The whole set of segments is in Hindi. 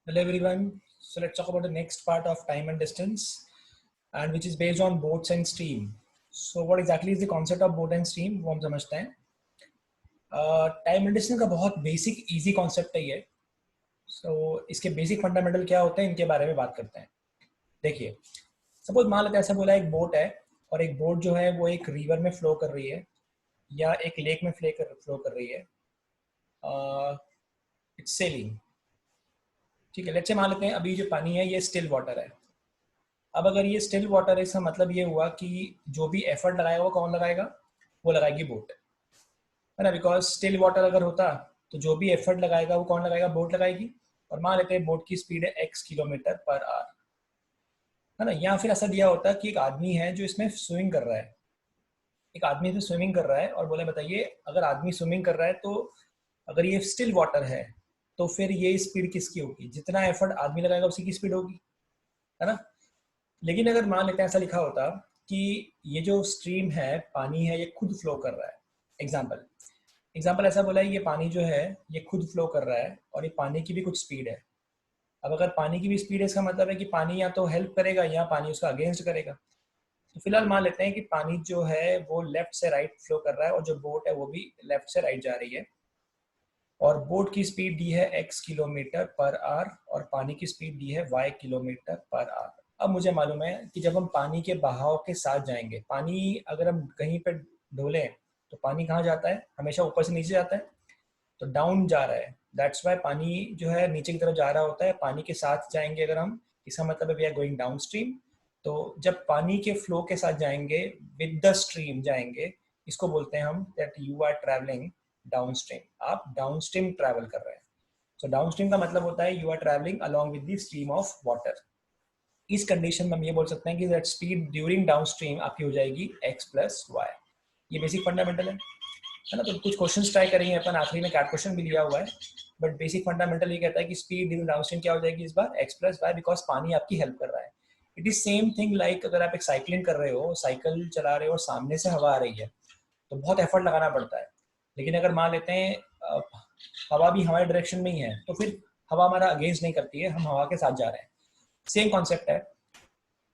Hello everyone. So let's talk about the next part of time and distance, and which is based on boats and stream. So what exactly is the concept of boat and stream? वो हम समझते हैं. टाइम एंड डिस्टेंस का बहुत बेसिक इजी कॉन्सेप्ट है ये. सो इसके बेसिक फंडामेंटल क्या होते हैं इनके बारे में बात करते हैं. देखिए, सपोज मान लेते हैं ऐसा बोला एक बोट है और एक बोट जो है वो एक रिवर में फ्लो कर रही है या एक लेक में फ्लो कर रही है. It's selling. ठीक है, लेट्स से मान लेते हैं अभी जो पानी है ये स्टिल वाटर है. अब अगर ये स्टिल वाटर है इसका मतलब ये हुआ कि जो भी एफर्ट लगाएगा वो कौन लगाएगा? वो लगाएगी बोट, है ना. बिकॉज स्टिल वाटर अगर होता तो जो भी एफर्ट लगाएगा वो कौन लगाएगा? बोट लगाएगी. और मान लेते हैं बोट की स्पीड है x किलोमीटर पर आवर, है ना. या फिर ऐसा दिया होता कि एक आदमी है जो इसमें स्विमिंग कर रहा है. एक आदमी इसमें स्विमिंग कर रहा है और बोले बताइए अगर आदमी स्विमिंग कर रहा है तो अगर ये स्टिल वाटर है तो फिर ये स्पीड किसकी होगी? जितना एफर्ट आदमी लगाएगा उसी की स्पीड होगी, है ना. लेकिन अगर मान लेते हैं ऐसा लिखा होता कि ये जो स्ट्रीम है, पानी है, ये खुद फ्लो कर रहा है. एग्जाम्पल एग्जाम्पल ऐसा बोला है ये पानी जो है ये खुद फ्लो कर रहा है और ये पानी की भी कुछ स्पीड है. अब अगर पानी की भी स्पीड है इसका मतलब है कि पानी या तो हेल्प करेगा या पानी उसका अगेंस्ट करेगा. तो फिलहाल मान लेते हैं कि पानी जो है वो लेफ्ट से राइट फ्लो कर रहा है और जो बोट है वो भी लेफ्ट से राइट जा रही है. और बोट की स्पीड दी है x किलोमीटर पर आवर और पानी की स्पीड दी है y किलोमीटर पर आवर. अब मुझे मालूम है कि जब हम पानी के बहाव के साथ जाएंगे, पानी अगर हम कहीं पे डोलें तो पानी कहाँ जाता है? हमेशा ऊपर से नीचे जाता है, तो डाउन जा रहा है. दैट्स वाई पानी जो है नीचे की तरफ जा रहा होता है. पानी के साथ जाएंगे अगर हम, इसका मतलब है we are going down stream. तो जब पानी के फ्लो के साथ जाएंगे, विद द स्ट्रीम जाएंगे, इसको बोलते हैं हम that you are travelling down stream. आप डाउन स्ट्रीम ट्रैवल कर रहे हैं. सो डाउन स्ट्रीम का मतलब होता है you are travelling along with the stream of water. इस कंडीशन में हम ये बोल सकते हैं कि that speed during down stream आपकी हो जाएगी x प्लस वाई. ये बेसिक फंडामेंटल है ना. तो कुछ क्वेश्चंस ट्राई करेंगे अपन, आखिरी में कैट क्वेश्चन भी लिया हुआ है. बट बेसिक फंडामेंटल ये कहता है कि स्पीड ड्यूरिंग डाउन स्ट्रीम क्या हो जाएगी इस बार? x प्लस वाई, बिकॉज पानी आपकी हेल्प कर रहा है. It is same thing like अगर आप एक साइकिलिंग कर रहे हो, साइकिल चला रहे हो और सामने से हवा आ रही है तो बहुत एफर्ट लगाना पड़ता है. लेकिन अगर मान लेते हैं हवा भी हमारे डायरेक्शन में ही है तो फिर हवा हमारा अगेंस्ट नहीं करती है, हम हवा के साथ जा रहे हैं. सेम कॉन्सेप्ट है.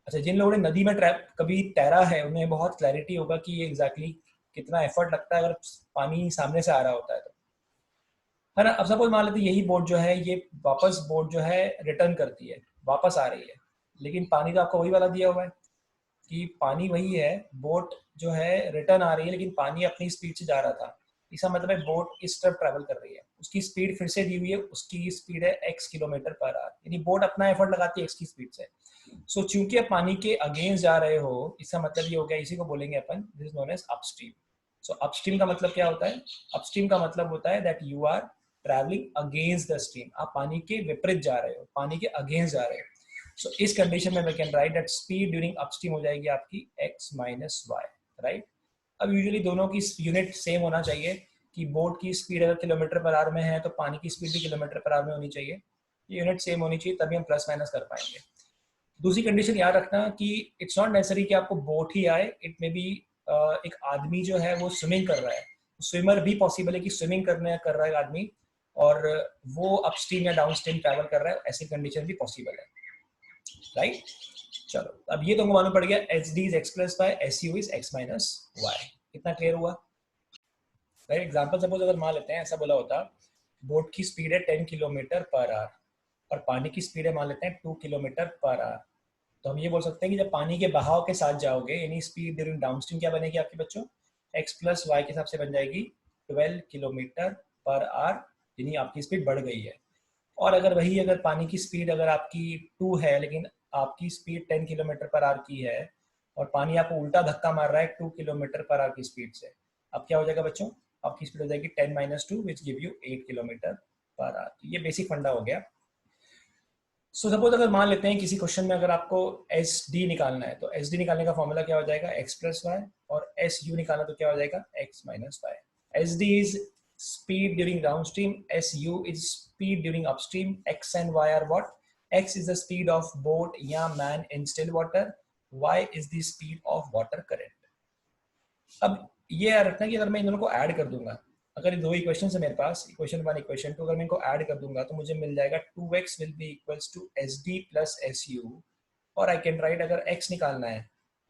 अच्छा, जिन लोगों ने नदी में कभी तैरा है उन्हें बहुत क्लैरिटी होगा कि ये एग्जैक्टली कितना एफर्ट लगता है अगर पानी सामने से आ रहा होता है तो, है ना. अब सपोज मान लेते यही बोट जो है ये वापस बोट जो है रिटर्न करती है, वापस आ रही है. लेकिन पानी तो आपको वही वाला दिया हुआ है कि पानी वही है, बोट जो है रिटर्न आ रही है लेकिन पानी अपनी स्पीड से जा रहा था. इसका मतलब है बोट इस तरफ ट्रैवल कर रही है, उसकी स्पीड फिर से दी हुई है, उसकी स्पीड है x किलोमीटर पर आवर. यानी बोट अपना एफर्ट लगाती है x की स्पीड से. सो चूंकि आप पानी के अगेंस्ट जा रहे हो, इसका मतलब ये हो गया, इसी को बोलेंगे अपन this is known as upstream. So upstream का मतलब क्या होता है? अपस्ट्रीम का मतलब होता है that you are travelling against the stream. आप पानी के विपरीत जा रहे हो, पानी के अगेंस्ट जा रहे हो. सो इस कंडीशन में मैं can write that speed during upstream हो जाएगी आपकी x माइनस वाई, राइट. अब यूजुअली दोनों की यूनिट सेम होना चाहिए कि बोट की स्पीड अगर किलोमीटर पर आवर में है तो पानी की स्पीड भी किलोमीटर पर आवर में होनी चाहिए. ये यूनिट सेम होनी चाहिए तभी हम प्लस माइनस कर पाएंगे. दूसरी कंडीशन याद रखना कि इट्स नॉट नेसेसरी कि आपको बोट ही आए, इट मे बी एक आदमी जो है वो स्विमिंग कर रहा है, स्विमर भी पॉसिबल है कि स्विमिंग कर रहा है आदमी और वो अपस्ट्रीम या डाउनस्ट्रीम ट्रैवल कर रहा है, ऐसी कंडीशन भी पॉसिबल है, राइट. चलो, अब ये तुमको मालूम पड़ गया H D is x plus y, S U is x minus y. कितना क्लियर हुआ? राइट. एग्जाम्पल सपोज अगर मान लेते हैं ऐसा बोला होता बोट की स्पीड है 10 किलोमीटर पर आवर और पानी की स्पीड है मान लेते हैं 2 किलोमीटर पर आवर. तो हम ये बोल सकते हैं कि जब पानी के बहाव के साथ जाओगे यानी स्पीड ड्यूरिंग डाउनस्ट्रीम क्या बनेगी आपके बच्चों? x प्लस वाई के हिसाब से बन जाएगी 12 किलोमीटर पर आवर, यानी आपकी स्पीड बढ़ गई है. और अगर वही अगर पानी की स्पीड अगर आपकी 2 है लेकिन आपकी स्पीड 10 किलोमीटर पर आवर की है और पानी आपको उल्टा धक्का मार रहा है 2 किलोमीटर पर आवर की स्पीड से, अब क्या हो जाएगा बच्चों? आपकी स्पीड हो जाएगी 10 minus 2 which give you 8 kilometre per our. तो ये बेसिक फंडा हो गया. सो सपोज अगर मान लेते हैं किसी क्वेश्चन में अगर आपको एस डी निकालना है तो एस डी निकालने का फॉर्मूला क्या हो जाएगा? X plus Y. और एस यू निकालना तो क्या हो जाएगा? X minus Y. S D is speed during downstream, S U is speed during upstream, X and Y are what? X is the speed of boat या man in still water, Y is the speed of water current. अब ये याद रखना कि अगर मैं इन दोनों को ऐड कर दूंगा, अगर दो इक्वेशन है मेरे पास, इक्वेशन 1 इक्वेशन 2, अगर मैं इनको ऐड कर दूंगा तो मुझे मिल जाएगा 2x will be equals to S D plus S U. और आई कैन राइट, अगर x निकालना है,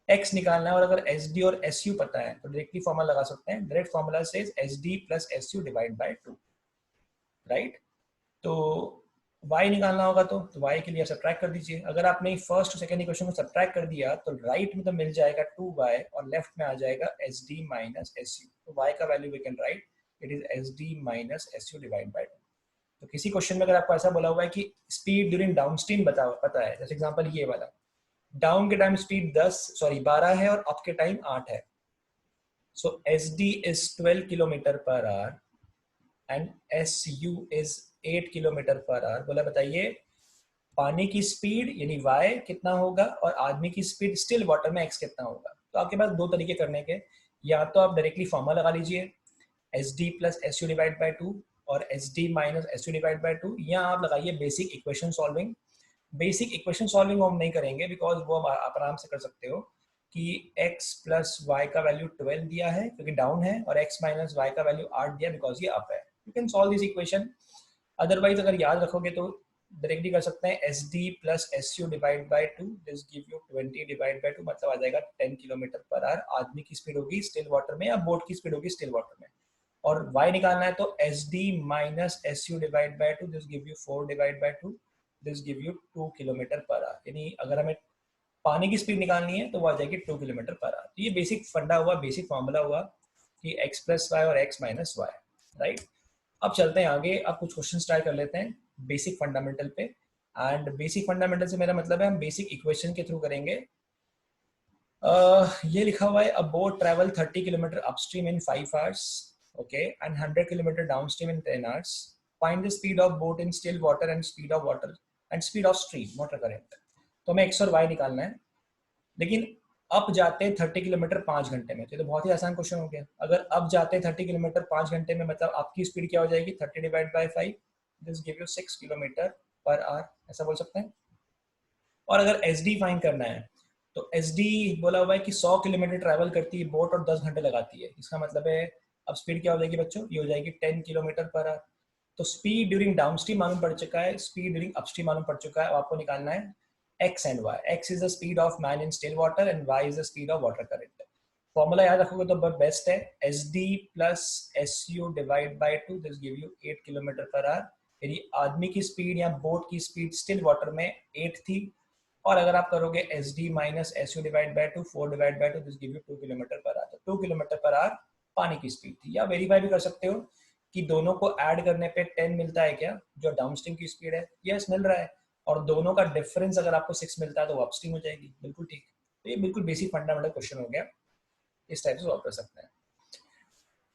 x निकालना है और अगर एस डी और एस यू पता है तो डायरेक्टली फॉर्मूला लगा सकते हैं। Direct formula says S D plus S U divide by 2, right. तो y निकालना होगा तो y के लिए सब्ट्रैक्ट कर दीजिए। अगर आपने फर्स्ट और सेकंड इक्वेशन को सब्ट्रैक्ट कर दिया तो राइट में तो मिल जाएगा 2y और लेफ्ट में आ जाएगा S D minus S U. तो y का value we can write it is S D minus S U divide by 2। तो किसी क्वेश्चन में अगर आपको ऐसा बोला हुआ है कि स्पीड ड्यूरिंग डाउनस्ट्रीम पता है, जैसे एग्जांपल ये वाला, डाउन के टाइम स्पीड 12 है और अप के टाइम 8 है। So S D is 12 kilometre per hour and S U is 8 kilometre per hour. बोला बताइए पानी की स्पीड यानी y कितना होगा और आदमी की स्पीड स्टिल वाटर में x कितना होगा। तो आपके पास दो तरीके करने के, या तो आप डायरेक्टली फॉर्मूला लगा लीजिए S D plus S U divide by 2 और S D minus S U divide by 2, या आप लगाइए basic equation solving. Basic equation solving हम नहीं करेंगे बिकॉज वो आप आराम से कर सकते हो कि x प्लस वाई का वैल्यू 12 दिया है क्योंकि डाउन है और x माइनस वाई का वैल्यू 8 दिया बिकॉज ये अप है। You can solve this equation. Otherwise अगर याद रखोगे तो डायरेक्टली कर सकते हैं S D plus S U divide by 2, this give you 20 divide by 2, मतलब आ जाएगा 10 किलोमीटर पर आवर। आदमी की स्पीड होगी स्टिल वाटर में या बोट की स्पीड होगी स्टिल वाटर में। और y निकालना है तो S D minus S U divide by 2, this give you 4 divide by 2, this give you 2 kilometre per our. यानी अगर हमें पानी की स्पीड निकालनी है तो वो आ जाएगी 2 किलोमीटर पर आवर। तो ये बेसिक फंडा हुआ, बेसिक फॉर्मूला हुआ कि x प्लस वाई और x माइनस वाई, राइट। अब चलते हैं आगे, अब कुछ क्वेश्चन ट्राई कर लेते हैं बेसिक फंडामेंटल पे। एंड बेसिक फंडामेंटल से मेरा मतलब है हम बेसिक इक्वेशन के थ्रू करेंगे। ये लिखा हुआ है, a boat travel 30 kilometre upstream in 5 hours, okay, and 100 kilometre downstream in 10 hours. Find the speed of boat in still water and speed of water and speed of stream water current. तो हमें x और y निकालना है, लेकिन अब जाते हैं 30 किलोमीटर 5 घंटे में। तो बहुत ही आसान क्वेश्चन हो गया। अगर अब जाते हैं 30 किलोमीटर 5 घंटे में, मतलब आपकी स्पीड क्या हो जाएगी 30 divide by 5, this give you 6 kilometre per our, ऐसा बोल सकते हैं। और अगर एस डी फाइंड करना है तो एस डी बोला हुआ है कि 100 किलोमीटर ट्रैवल करती है बोट और 10 घंटे लगाती है। इसका मतलब है अब स्पीड क्या हो जाएगी बच्चों, ये हो जाएगी 10 किलोमीटर पर आवर। तो स्पीड ड्यूरिंग डाउनस्ट्रीम मालूम पड़ चुका है, स्पीड ड्यूरिंग अपस्ट्रीम मालूम पड़ चुका है। आपको निकालना है x and y. X is the speed of man in still water and y is the speed of water current. Formula याद रखोगे तो बहुत बेस्ट है, S D plus S U divide by 2, this give you 8 kilometre per our. यदि आदमी की स्पीड या बोट की स्पीड स्टिल वाटर में 8 थी, और अगर आप करोगे S D minus S U divide by 2, 4 divide by 2, this give you 2 kilometre per our. तो 2 किलोमीटर पर आवर पानी की स्पीड थी। या वेरीफाई भी कर सकते हो कि दोनों को ऐड करने पे 10 मिलता है क्या, जो डाउनस्ट्रीम की स्पीड है। यस मिल रहा है, और दोनों का डिफरेंस अगर आपको 6 मिलता है तो वो अपस्ट्रीम हो जाएगी। बिल्कुल ठीक। तो ये बिल्कुल बेसिक फंडामेंटल क्वेश्चन हो गया, इस टाइप से सॉल्व कर सकते हैं।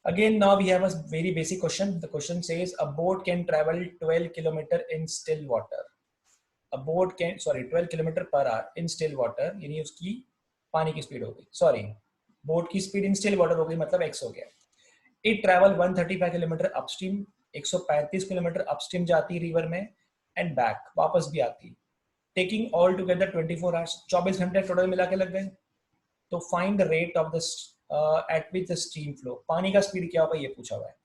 Again, now we have a very basic question. The question says a boat can travel 12 kilometer in still water. A boat can, sorry, 12 kilometer per hour in still water, यानी उसकी पानी की स्पीड हो गई, सॉरी बोट की स्पीड इन स्टिल वाटर हो गई, मतलब x हो गया। It travel 135 kilometre upstream, 135 kilometre upstream जाती रिवर में एंड बैक, वापस भी आती, टेकिंग ऑल टुगेदर 24 आवर्स, 24 घंटे टोटल मिला के लग गए। तो find the rate of the eight which the stream flow, पानी का स्पीड क्या होगा ये पूछा हुआ है।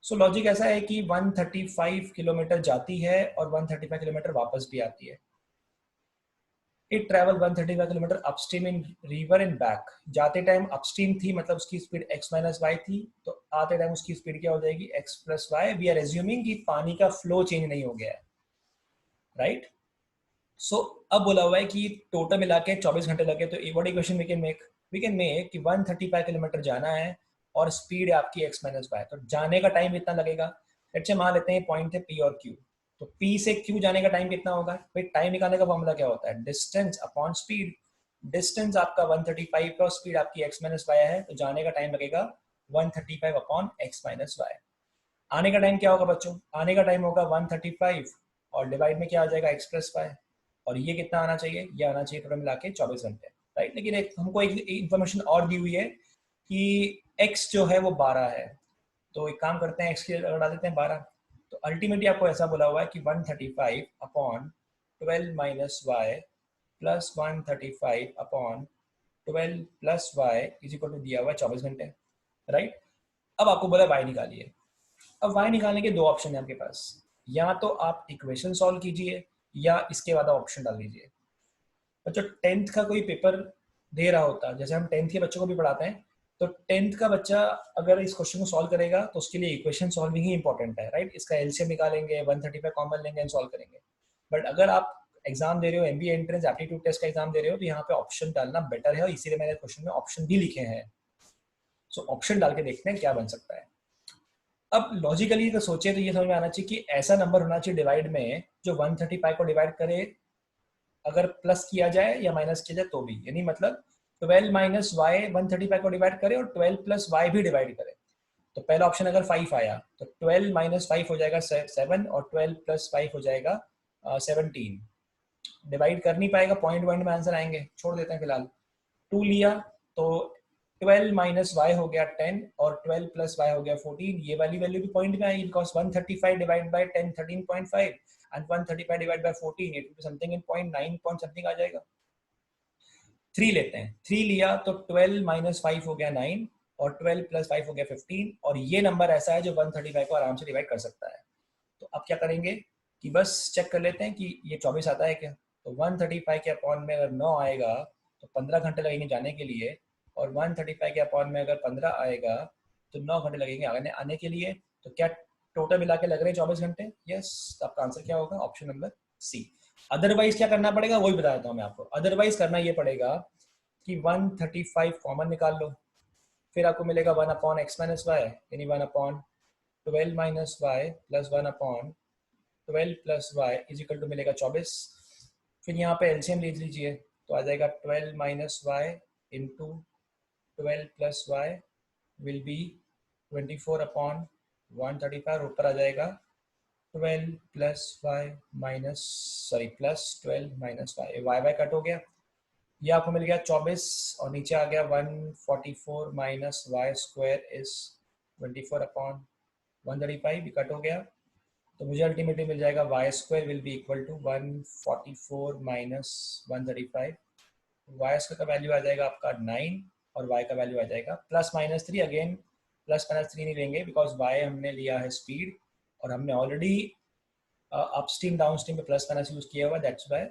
सो लॉजिक ऐसा है कि 135 किलोमीटर जाती है और 135 किलोमीटर वापस भी आती है। It travel 135 kilometre upstream in river and back, जाते टाइम अपस्ट्रीम थी मतलब उसकी स्पीड x माइनस वाई थी, तो आते टाइम उसकी स्पीड क्या हो जाएगी x plus y. We are assuming कि पानी का फ्लो चेंज नहीं हो गया है, राइट। सो अब बोला हुआ है कि टोटल मिला के 24 घंटे लगे, तो what equation we can make कि 135 किलोमीटर जाना है और स्पीड है आपकी x माइनस वाई, तो जाने का टाइम कितना लगेगा। लेट्स से मान लेते हैं पॉइंट है p और q, तो p से q जाने का टाइम कितना होगा। भाई टाइम निकालने का फॉर्मूला क्या होता है, डिस्टेंस अपॉन स्पीड। डिस्टेंस आपका 135 का, स्पीड आपकी x माइनस वाई है, तो जाने का टाइम लगेगा 135 अपॉन x माइनस वाई। आने का टाइम क्या होगा बच्चों, आने का टाइम होगा 135 और डिवाइड में क्या आ जाएगा x प्लस वाई, और ये कितना आना चाहिए, ये आना चाहिए टोटल मिला के 24 घंटे, राइट। लेकिन हमको एक इंफॉर्मेशन और दी हुई है कि x जो है वो 12 है, तो एक काम करते हैं x की लगा देते हैं 12। तो अल्टीमेटली आपको ऐसा बोला हुआ है कि 135 upon 12 minus y plus 135 upon 12 plus y is equal to दिया हुआ है 24 घंटे, राइट। अब आपको बोला y निकालिए। अब y निकालने के दो ऑप्शन है आपके पास, या तो आप इक्वेशन सॉल्व कीजिए या इसके बाद ऑप्शन डाल दीजिए। बच्चों 10th का कोई पेपर दे रहा होता, जैसे हम 10th के बच्चों को भी पढ़ाते हैं, तो 10th का बच्चा अगर इस क्वेश्चन को सॉल्व करेगा तो उसके लिए इक्वेशन सॉल्विंग ही इंपॉर्टेंट है, राइट। इसका एलसीएम निकालेंगे, 135 कॉमन लेंगे एंड सॉल्व करेंगे। बट अगर आप एग्जाम दे रहे हो, एमबीए एंट्रेंस एप्टीट्यूड टेस्ट का एग्जाम दे रहे हो, तो यहाँ पे ऑप्शन डालना बेटर है, और इसीलिए मैंने क्वेश्चन में ऑप्शन भी लिखे हैं। सो ऑप्शन डाल के देखते हैं क्या बन सकता है। अब लॉजिकली तो सोचे तो ये समझ में आना चाहिए कि ऐसा नंबर होना चाहिए डिवाइड में जो 135 को डिवाइड करे, अगर प्लस किया जाए या माइनस किया जाए तो भी, यानी मतलब 12 माइनस वाई 135 को डिवाइड करे और 12 प्लस वाई भी डिवाइड करे। तो पहला ऑप्शन अगर 5 आया तो 12 माइनस 5 हो जाएगा 7 और 12 प्लस 5 हो जाएगा 17। डिवाइड कर नहीं पाएगा, पॉइंट पॉइंट में आंसर आएंगे, छोड़ देते हैं फिलहाल। 2 लिया तो 12 माइनस वाई हो गया 10 और 12 प्लस वाई हो गया 14। ये वाली वैल्यू भी पॉइंट में आएगी, because 135 divide by 10 13.5 and 135 divide by 14 it will be something in point 9 point something आ जाएगा। 3 लेते हैं, 3 लिया तो 12 माइनस 5 हो गया 9 और 12 प्लस 5 हो गया 15, और ये नंबर ऐसा है जो 135 को आराम से डिवाइड कर सकता है। तो अब क्या करेंगे कि बस चेक कर लेते हैं कि ये 24 आता है क्या। तो 135 के अपॉन में अगर 9 आएगा तो 15 घंटे लगेंगे जाने के लिए, और 135 के अपॉन में अगर 15 आएगा तो 9 घंटे लगेंगे आने के लिए। तो क्या टोटल मिला के लग रहे हैं 24 घंटे? यस। तो आपका आंसर क्या होगा? Option number C. अदरवाइज क्या करना पड़ेगा वही बता देता हूँ मैं आपको। अदरवाइज करना ये पड़ेगा कि 135 कॉमन निकाल लो, फिर आपको मिलेगा 1 अपॉन एक्स माइनस वाई, यानी 1 upon 12 minus y plus 1 upon 12 plus y is equal to मिलेगा 24। फिर यहाँ पे एलसीएम ले लीजिए तो आ जाएगा 12 minus y into 12 plus y will be 24 upon 135, ऊपर आ जाएगा 12 plus y minus plus 12 minus y, y y cut हो गया, ये आपको मिल गया 24, और नीचे आ गया 144 minus y square is 24 upon 135 भी कट हो गया। तो मुझे अल्टीमेटली मिल जाएगा y square will be equal to 144 minus 135। Y square का वैल्यू आ जाएगा आपका 9 और वाई का वैल्यू आ जाएगा plus minus 3। Again plus minus 3 नहीं लेंगे बिकॉज वाई हमने लिया है स्पीड, और हमने ऑलरेडी अपस्ट्रीम डाउन स्ट्रीम पे प्लस माइनस यूज किया हुआ, दैट्स वाई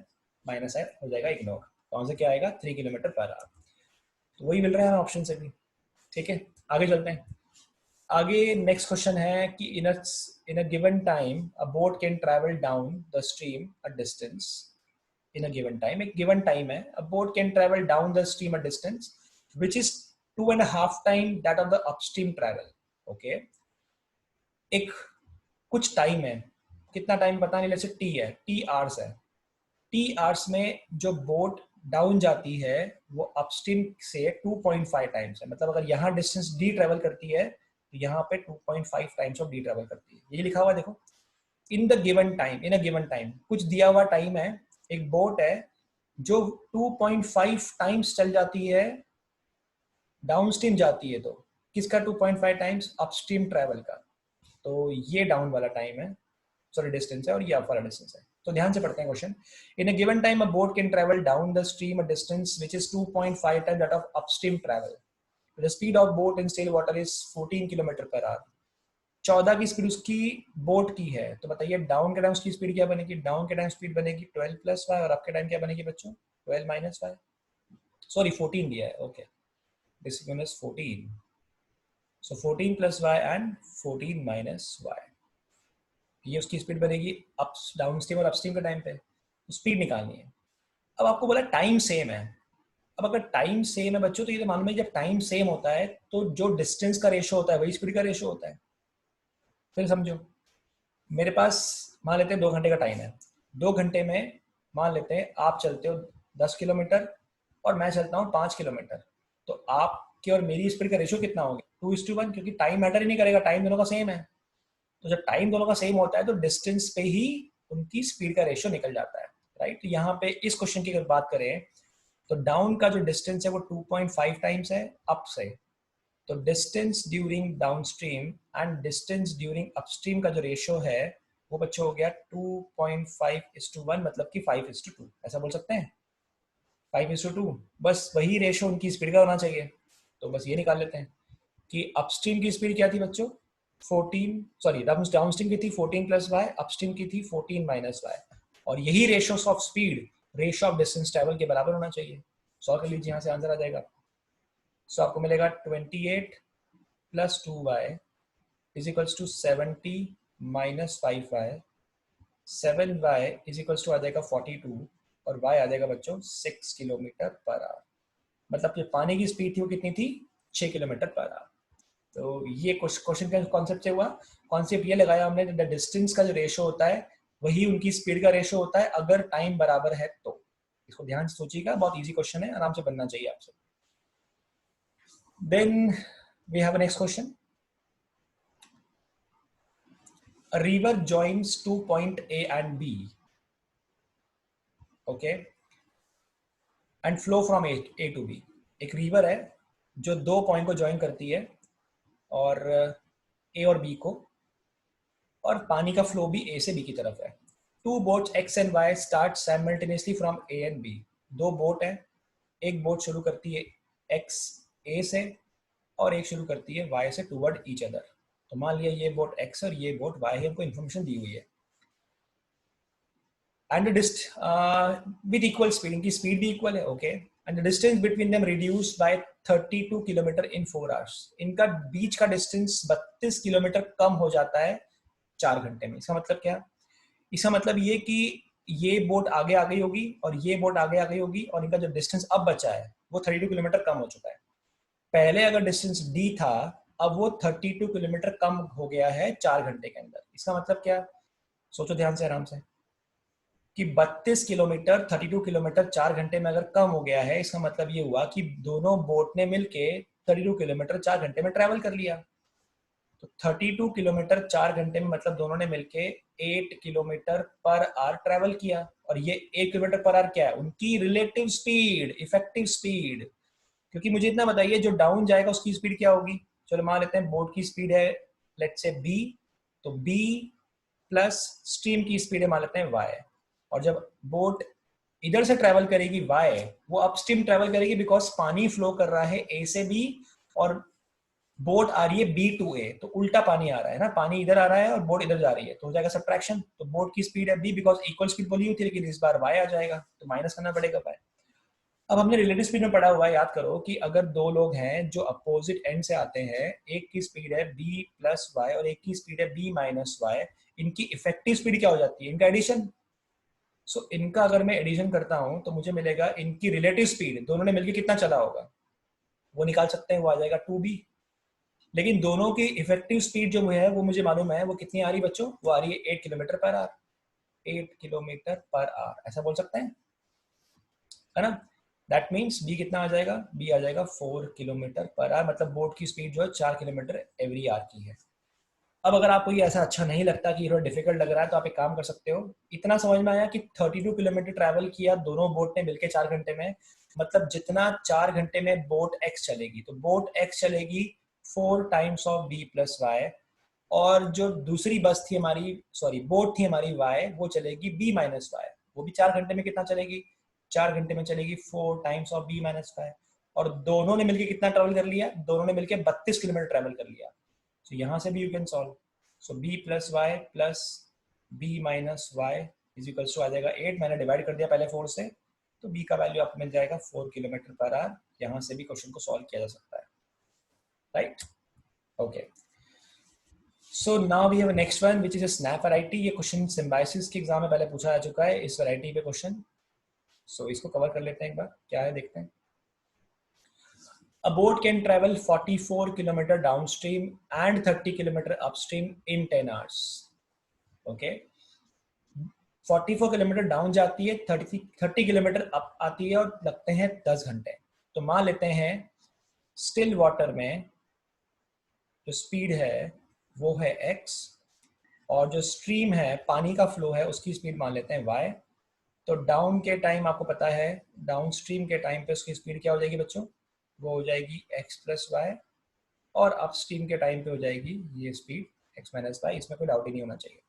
माइनस है हो जाएगा इग्नोर। तो आंसर क्या आएगा? 3 किलोमीटर पर आवर। तो वही मिल रहा है ऑप्शन से भी। ठीक है, आगे चलते हैं। आगे नेक्स्ट क्वेश्चन है कि in a given time a boat can travel down the stream a distance. In a given time, एक गिवन टाइम है, a boat can travel down the stream a distance which is 2.5 time that of the upstream travel. Okay, एक कुछ टाइम है, कितना टाइम पता नहीं, जैसे टी है, टी आवर्स है। टी आवर्स में जो बोट डाउन जाती है वो अपस्ट्रीम से 2.5 टाइम्स है। मतलब अगर यहाँ डिस्टेंस डी ट्रेवल करती है तो यहाँ पे 2.5 टाइम्स ऑफ डी ट्रेवल करती है। ये लिखा हुआ देखो, in the given time, in a given time, कुछ दिया हुआ टाइम है, एक बोट है जो 2.5 टाइम्स चल जाती है, डाउनस्ट्रीम जाती है। तो किसका 2.5 टाइम्स? अपस्ट्रीम ट्रेवल का। तो ये डाउन वाला टाइम है, सॉरी डिस्टेंस है, और ये अप वाला डिस्टेंस है। तो ध्यान से पढ़ते हैं question. In a given time a boat can travel down the stream a distance which is 2.5 times that of upstream travel. The speed of boat in still water is 14 kilometre per our. 14 की स्पीड उसकी बोट की है। तो बताइए डाउन के टाइम उसकी स्पीड क्या बनेगी? डाउन के टाइम स्पीड बनेगी 12 प्लस वाई, और अप के टाइम क्या बनेगी बच्चों? 12 माइनस वाई, सॉरी 14 दिया है, okay, this is 14। So 14 plus y and 14 minus y, ये उसकी स्पीड बनेगी अप डाउन स्ट्रीम और अपस्ट्रीम के टाइम पे। तो स्पीड निकालनी है। अब आपको बोला टाइम सेम है। अब अगर टाइम सेम है बच्चों तो ये तो मालूम है जब टाइम सेम होता है तो जो डिस्टेंस का रेशो होता है वही स्पीड का रेशो होता है। फिर समझो, मेरे पास मान लेते हैं 2 घंटे का टाइम है। 2 घंटे में मान लेते हैं आप चलते हो 10 किलोमीटर और मैं चलता हूँ 5 किलोमीटर। तो आपकी और मेरी स्पीड का रेशो कितना होगा? 2:1, क्योंकि टाइम मैटर ही नहीं करेगा, टाइम दोनों का सेम है। तो जब टाइम दोनों का सेम होता है तो डिस्टेंस पे ही उनकी स्पीड का रेशियो निकल जाता है, राइट। तो यहाँ पे इस क्वेश्चन की अगर बात करें तो डाउन का जो डिस्टेंस है वो 2.5 टाइम्स है अप से। तो distance during downstream and distance during upstream का जो रेशियो है वो बच्चों हो गया 2.5:1, मतलब कि 5:2, ऐसा बोल सकते हैं 5:2। बस वही रेशियो उनकी स्पीड का होना चाहिए। तो बस ये निकाल लेते हैं। कि अपस्ट्रीम की स्पीड क्या थी बच्चों 14, सॉरी डाउनस्ट्रीम की थी 14 प्लस वाई, अपस्ट्रीम की थी 14 माइनस वाई, और यही ratio of speed ratio of distance travel के बराबर होना चाहिए। सॉल्व कर लीजिए, यहाँ से आंसर आ जाएगा। सो आपको मिलेगा 28 plus 2y is equals to 70 minus 5y, 7y is equals to आ जाएगा 42, और y आ जाएगा बच्चों 6 किलोमीटर पर आवर। मतलब जो पानी की स्पीड थी वो कितनी थी 6 किलोमीटर पर आवर। तो ये क्वेश्चन का कॉन्सेप्ट से हुआ, कॉन्सेप्ट ये लगाया हमने, द डिस्टेंस का जो रेशो होता है वही उनकी स्पीड का रेशो होता है अगर टाइम बराबर है तो। इसको ध्यान से सोचिएगा, बहुत इजी क्वेश्चन है, आराम से बनना चाहिए आपसे। Then we have next question. A river joins two point A and B, okay, and flow from A to B। एक रिवर है जो दो पॉइंट को ज्वाइन करती है, और ए और बी को, और पानी का फ्लो भी ए से बी की तरफ है। Two boats x and y start simultaneously from A and B. दो बोट है, एक बोट शुरू करती है एक्स ए से और एक शुरू करती है वाई से टूवर्ड ईच अदर। तो मान लिया ये बोट एक्स और ये बोट वाई है, हमको इन्फॉर्मेशन दी हुई है। एंड विद इक्वल स्पीड, इनकी स्पीड भी इक्वल है, okay, and the distance between them reduced by 32 kilometre in 4 hours. इनका बीच का डिस्टेंस 32 किलोमीटर कम हो जाता है 4 घंटे में। इसका मतलब क्या? इसका मतलब ये कि ये बोट आगे आ गई होगी और ये बोट आगे आ गई होगी, और इनका जो डिस्टेंस अब बचा है वो 32 किलोमीटर कम हो चुका है। पहले अगर डिस्टेंस डी था, अब वो 32 किलोमीटर कम हो गया है 4 घंटे के अंदर। इसका मतलब क्या? सोचो ध्यान से, आराम से, कि 32 किलोमीटर 32 किलोमीटर 4 घंटे में अगर कम हो गया है, इसका मतलब ये हुआ कि दोनों बोट ने मिलके 32 किलोमीटर 4 घंटे में ट्रेवल कर लिया। तो 32 किलोमीटर 4 घंटे में मतलब दोनों ने मिलके 8 किलोमीटर पर आवर ट्रेवल किया। और ये 8 किलोमीटर पर आवर क्या है? उनकी रिलेटिव स्पीड, इफेक्टिव स्पीड। क्योंकि मुझे इतना बताइए, जो डाउन जाएगा उसकी स्पीड क्या होगी? चलो मान लेते हैं बोट की स्पीड है लेट्स से b, तो b प्लस स्ट्रीम की स्पीड है मान लेते हैं y। और जब बोट इधर से ट्रेवल करेगी y, वो अपस्ट्रीम ट्रेवल करेगी बिकॉज पानी फ्लो कर रहा है a से b, और बोट आ रही है बी टू ए, तो उल्टा पानी आ रहा है ना, पानी इधर आ रहा है और बोट इधर जा रही है, तो हो जाएगा सबट्रैक्शन। तो बोट की स्पीड है बी बिकॉज इक्वल स्पीड बोली हुई थी, लेकिन इस बार वाई आ जाएगा तो माइनस करना पड़ेगा वाई। अब हमने रिलेटिव स्पीड में पढ़ा हुआ है, याद करो कि अगर दो लोग हैं जो अपोजिट एंड से आते हैं, एक की स्पीड है बी प्लस वाई और एक की स्पीड है बी माइनस वाई, इनकी इफेक्टिव स्पीड क्या हो जाती है? इनका एडिशन। सो इनका अगर मैं एडिशन करता हूं तो मुझे मिलेगा इनकी रिलेटिव स्पीड, दोनों ने मिलकर कितना चला होगा वो निकाल सकते हैं, वो आ जाएगा 2b। लेकिन दोनों की इफेक्टिव स्पीड जो है वो मुझे मालूम है वो कितनी आ रही बच्चों, वो आ रही है 8 kilometre per our. 8 kilometre per our ऐसा बोल सकते हैं, है ना? दैट मीन्स बी कितना आ जाएगा? बी आ जाएगा 4 किलोमीटर पर आवर। मतलब बोट की स्पीड जो है 4 किलोमीटर एवरी आवर की है। अब अगर आपको ये ऐसा अच्छा नहीं लगता कि थोड़ा डिफिकल्ट लग रहा है, तो आप एक काम कर सकते हो। इतना समझ में आया कि 32 किलोमीटर ट्रैवल किया दोनों बोट ने मिलकर 4 घंटे में, मतलब जितना 4 घंटे में बोट एक्स चलेगी, तो बोट एक्स चलेगी 4 times of b plus Y, और जो दूसरी बस थी हमारी, सॉरी बोट थी हमारी वाई, वो चलेगी बी माइनस वाई। वो भी 4 घंटे में कितना चलेगी? 4 घंटे में चलेगी 4 times of b minus y. और दोनों ने मिलकर कितना ट्रेवल कर लिया? दोनों ने मिलकर 32 किलोमीटर ट्रेवल कर लिया। तो यहां से भी you can solve. So b plus Y plus b minus Y is equals to आ जाएगा 8। मैंने डिवाइड कर दिया पहले 4 से, तो b का वैल्यू आपको मिल जाएगा 4 किलोमीटर पर आवर। यहां से भी क्वेश्चन को सॉल्व किया जा सकता है, right? Okay, so now we have next one which is a snap variety. ये क्वेश्चन सिम्बायोसिस के एग्जाम में पहले पूछा जा चुका है इस वैरायटी पे क्वेश्चन। सो इसको कवर कर लेते हैं एक बार, क्या है देखते हैं। A boat can travel 44 kilometer downstream and 30 kilometer upstream in 10 hours. Okay. 44 kilometre down जाती है, 30 किलोमीटर अप आती है, और लगते हैं 10 घंटे। तो मान लेते हैं स्टिल वाटर में जो स्पीड है वो है x, और जो स्ट्रीम है पानी का फ्लो है उसकी स्पीड मान लेते हैं y। तो डाउन के टाइम आपको पता है, डाउन स्ट्रीम के टाइम पे उसकी स्पीड क्या हो जाएगी बच्चों? वो हो जाएगी x प्लस वाई, और अप स्ट्रीम के टाइम पे हो जाएगी ये स्पीड x माइनस वाई। इसमें कोई डाउट ही नहीं होना चाहिए।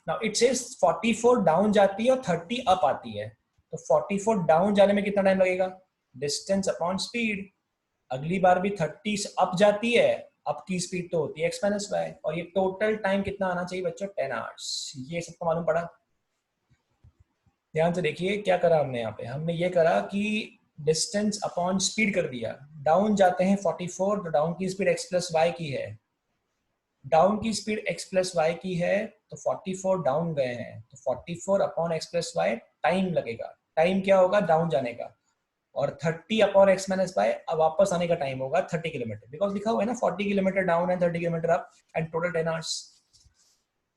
नाउ इट सेज 44 डाउन जाती है और 30 अप आती है, तो 44 डाउन जाने में कितना टाइम लगेगा? Distance upon speed. अगली बार भी 30 अप जाती है अप की स्पीड तो होती है x माइनस वाई, और ये टोटल टाइम कितना आना चाहिए बच्चों, 10 आवर्स। ये सबको मालूम पड़ा? ध्यान से देखिए क्या करा हमने यहाँ पे, हमने ये करा कि डिस्टेंस अपॉन स्पीड कर दिया। डाउन जाते हैं 44, तो डाउन की स्पीड x प्लस वाई की है, डाउन की स्पीड x प्लस वाई की है, तो 44 डाउन गए हैं, तो 44 upon x plus y time लगेगा। टाइम क्या होगा डाउन जाने का, और 30 अपॉन एक्स माइनस वाई अब वापस आने का टाइम होगा 30 किलोमीटर, बिकॉज लिखा हुआ है ना 40 kilometre down and 30 kilometre up and total 10 hours.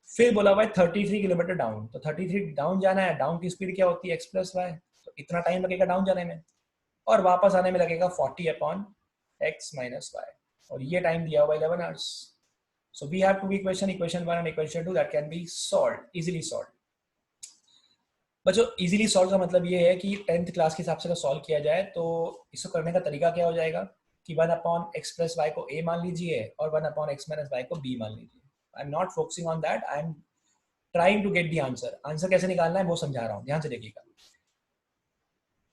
फिर बोला हुआ है 33 किलोमीटर डाउन, तो 33 डाउन जाना है, डाउन की स्पीड क्या होती है एक्स प्लस वाई, तो इतना टाइम लगेगा डाउन जाने में, और वापस आने में लगेगा 40 अपॉन एक्स माइनस वाई, और ये टाइम दिया हुआ 11 hours. So we have two equation 1 and equation 2 that can be solved, easily solved. बच्चों easily solve का मतलब ये है कि 10th क्लास के हिसाब से अगर सॉल्व किया जाए तो इसको करने का तरीका क्या हो जाएगा कि 1 अपॉन एक्स प्लस वाई को a मान लीजिए और 1 अपॉन एक्स माइनस वाई को b मान लीजिए। I am not focusing on that, I am trying to get the answer. Answer कैसे निकालना है वो समझा रहा हूँ, ध्यान से देखिएगा।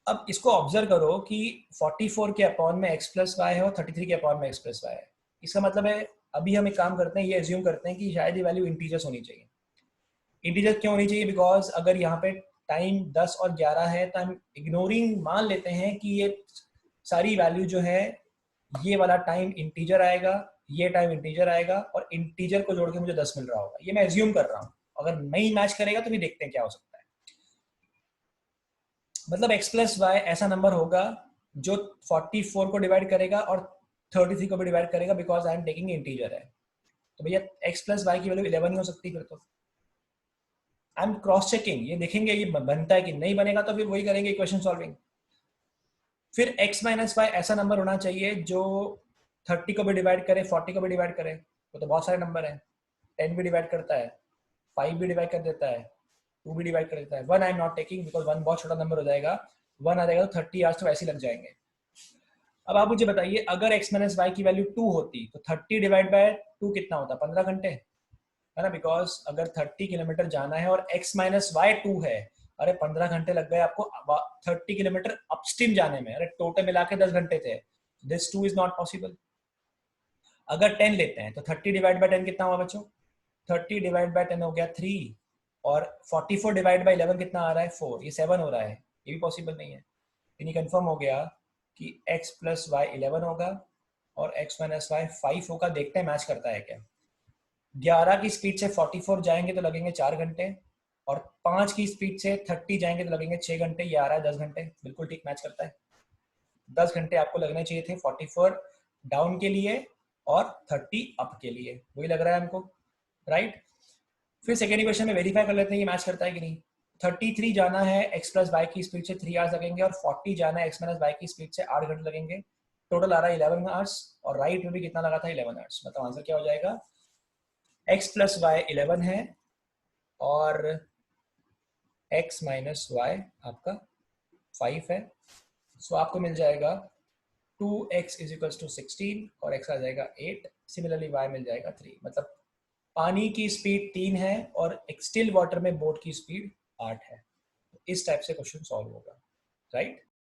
अब इसको ऑब्जर्व करो कि 44 के अपॉन में x प्लस वाई है और 33 के अपॉन में x प्लस वाई है। इसका मतलब है अभी हम एक काम करते हैं, ये एज्यूम करते हैं कि शायद ये वैल्यू इंटीजर्स होनी चाहिए। इंटीजर क्यों होनी चाहिए, बिकॉज अगर यहाँ पे टाइम 10 और 11 है तो हम इग्नोरिंग मान लेते हैं कि ये सारी वैल्यू जो है, ये वाला टाइम इंटीजर आएगा, ये टाइम इंटीजर आएगा, और इंटीजर को जोड़ के मुझे 10 मिल रहा होगा। ये मैं एज्यूम कर रहा हूँ, अगर नहीं मैच करेगा तो भी देखते हैं क्या हो सकता है। मतलब x प्लस वाई ऐसा नंबर होगा जो 44 को डिवाइड करेगा और 33 को भी डिवाइड करेगा, because I am taking integer है। तो भैया x प्लस वाई की वैल्यू 11 ही हो सकती है फिर तो। आई एम क्रॉस चेकिंग, ये देखेंगे ये बनता है कि नहीं बनेगा, तो फिर वही करेंगे इक्वेशन सॉल्विंग। फिर x माइनस वाई ऐसा नंबर होना चाहिए जो 30 को भी डिवाइड करे, 40 को भी डिवाइड करे। वो तो बहुत सारे नंबर हैं, 10 भी डिवाइड करता है, 5 भी डिवाइड कर देता है, 2 भी डिवाइड कर देता है। 1 आई एम नॉट टेकिंग बिकॉज 1 बहुत छोटा नंबर हो जाएगा, 1 आ जाएगा तो 30 आवर्स तो ऐसे लग जाएंगे। अब आप मुझे बताइए अगर x माइनस वाई की वैल्यू 2 होती तो 30 डिवाइड बाय 2 कितना होता, 15 घंटे, है ना। बिकॉज अगर 30 किलोमीटर जाना है और x माइनस वाई 2 है, अरे 15 घंटे लग गए आपको 30 किलोमीटर अपस्ट्रीम जाने में, अरे टोटल मिला के 10 घंटे थे। This 2 is not possible. अगर 10 लेते हैं तो 30 डिवाइड बाय 10 कितना हुआ बच्चों, 30 डिवाइड बाय 10 हो गया 3, और 44 डिवाइड बाय 11 कितना आ रहा है 4, ये 7 हो रहा है, ये भी पॉसिबल नहीं है। यानी कंफर्म हो गया कि x प्लस वाई 11 होगा और x माइनस वाई 5 होगा। देखते हैं मैच करता है क्या। 11 की स्पीड से 44 जाएंगे तो लगेंगे 4 घंटे, और 5 की स्पीड से 30 जाएंगे तो लगेंगे 6 घंटे, ये आ रहा है 10 घंटे, बिल्कुल ठीक मैच करता है। 10 घंटे आपको लगने चाहिए थे 44 डाउन के लिए और 30 अप के लिए, वही लग रहा है हमको, राइट। फिर सेकेंड इक्वेशन में वेरीफाई कर लेते हैं ये मैच करता है कि नहीं। 33 जाना है x प्लस वाई की स्पीड से 3 आवर्स लगेंगे, और 40 जाना है x माइनस वाई की स्पीड से 8 घंटे लगेंगे। टोटल आ रहा है 11 आवर्स, और राइट में भी कितना लगा था 11 आवर्स। मतलब आंसर क्या हो जाएगा, x प्लस वाई 11 है और x माइनस वाई आपका 5 है। सो आपको मिल जाएगा 2x इज इक्वल टू 16 और x आ जाएगा 8। सिमिलरली y मिल जाएगा 3। मतलब पानी की स्पीड 3 है और एक स्टिल वाटर में बोट की स्पीड 8 है। इस टाइप से क्वेश्चन सॉल्व होगा, राइट।